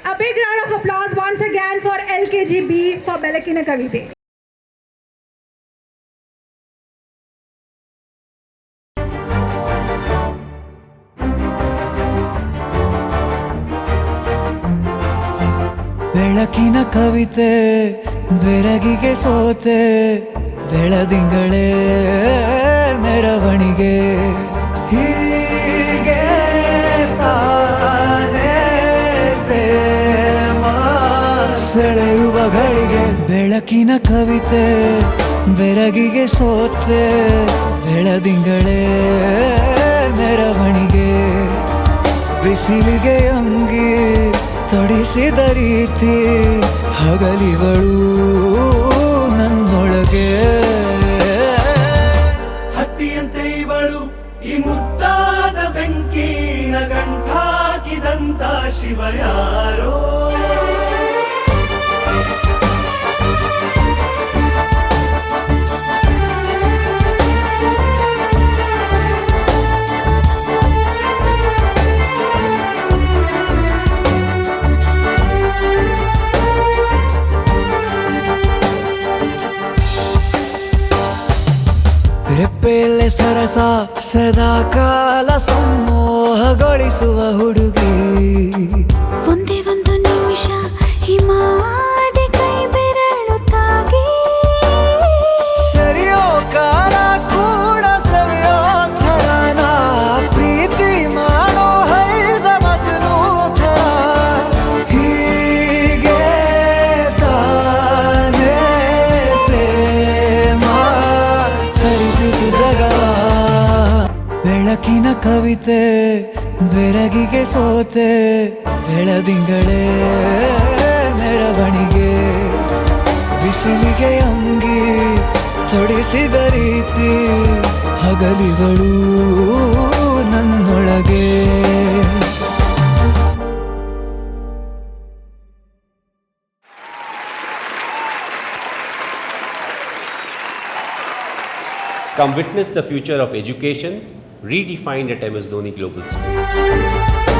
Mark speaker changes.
Speaker 1: A big round of applause once again for LKGB for ಬೆಳಕಿನ ಕವಿತೆ.
Speaker 2: ಬೆಳಕಿನ ಕವಿತೆ ಬೆರಗಿಗೆ ಸೋತೆ ಬೆಳದಿಂಗಳೇ ಮೆರವಣಿಗೆ ಹೀಗೆ ತಾನೇ ಪ್ರೇಮ ಸೆಳೆಯುವ ಗಳಿಗೆ ಬೆಳಕಿನ ಕವಿತೆ ಬೆರಗಿಗೆ ಸೋತೆ ಬೆಳದಿಂಗಳೇ ಮೆರವಣಿಗೆ ಬಿಸಿಲಿಗೆ ಅಂಗಿ ತೊಡಿಸಿದ ರೀತಿ ಹಗಲಿಗಳು ನನ್ನೊಳಗೆ
Speaker 3: ಹತ್ತಿಯಂತೆ ಇವಳು ಈ ಮುದ್ದಾದ ಬೆಂಕಿನ ಗಂಟಾಕಿದಂತ ಶಿವ ಯಾರೋ
Speaker 2: ರೆಪ್ಪೆಯಲ್ಲೇ ಸರಸ ಸದಾ ಕಾಲ ಸಂಮೋಹಗೊಳಿಸುವ ಹುಡುಗಿ
Speaker 4: ಒಂದೇ ಒಂದು ನಿಮಿಷ ಹಿಮಾದಿ ಕೈ ಬೆರಳು ತಾಗಿ
Speaker 2: ಸರಿಯೋ ಕಾಲ ಕೂಡ ಸವಿಯೋ ಥರನ ಪ್ರೀತಿ ಮಾಡೋ ಹೈದ ಮಜನೂ ಥರ ಹೀಗೆ ತಾನೇ ಪ್ರೇಮ ಸರಿಸಿತು ಜಗವ ಬೆಳಕಿನ ಕವಿತೆ ಬೆರಗಿಗೆ ಸೋತೆ ಬೆಳದಿಂಗಳೇ ಮೆರವಣಿಗೆ ಬಿಸಿಲಿಗೆ ಅಂಗಿ ತೊಡಿಸಿದ ರೀತಿ ಹಗಲಿಗಳು ನನ್ನೊಳಗೆ
Speaker 5: Come witness the future of education redefined at MS Dhoni Global School.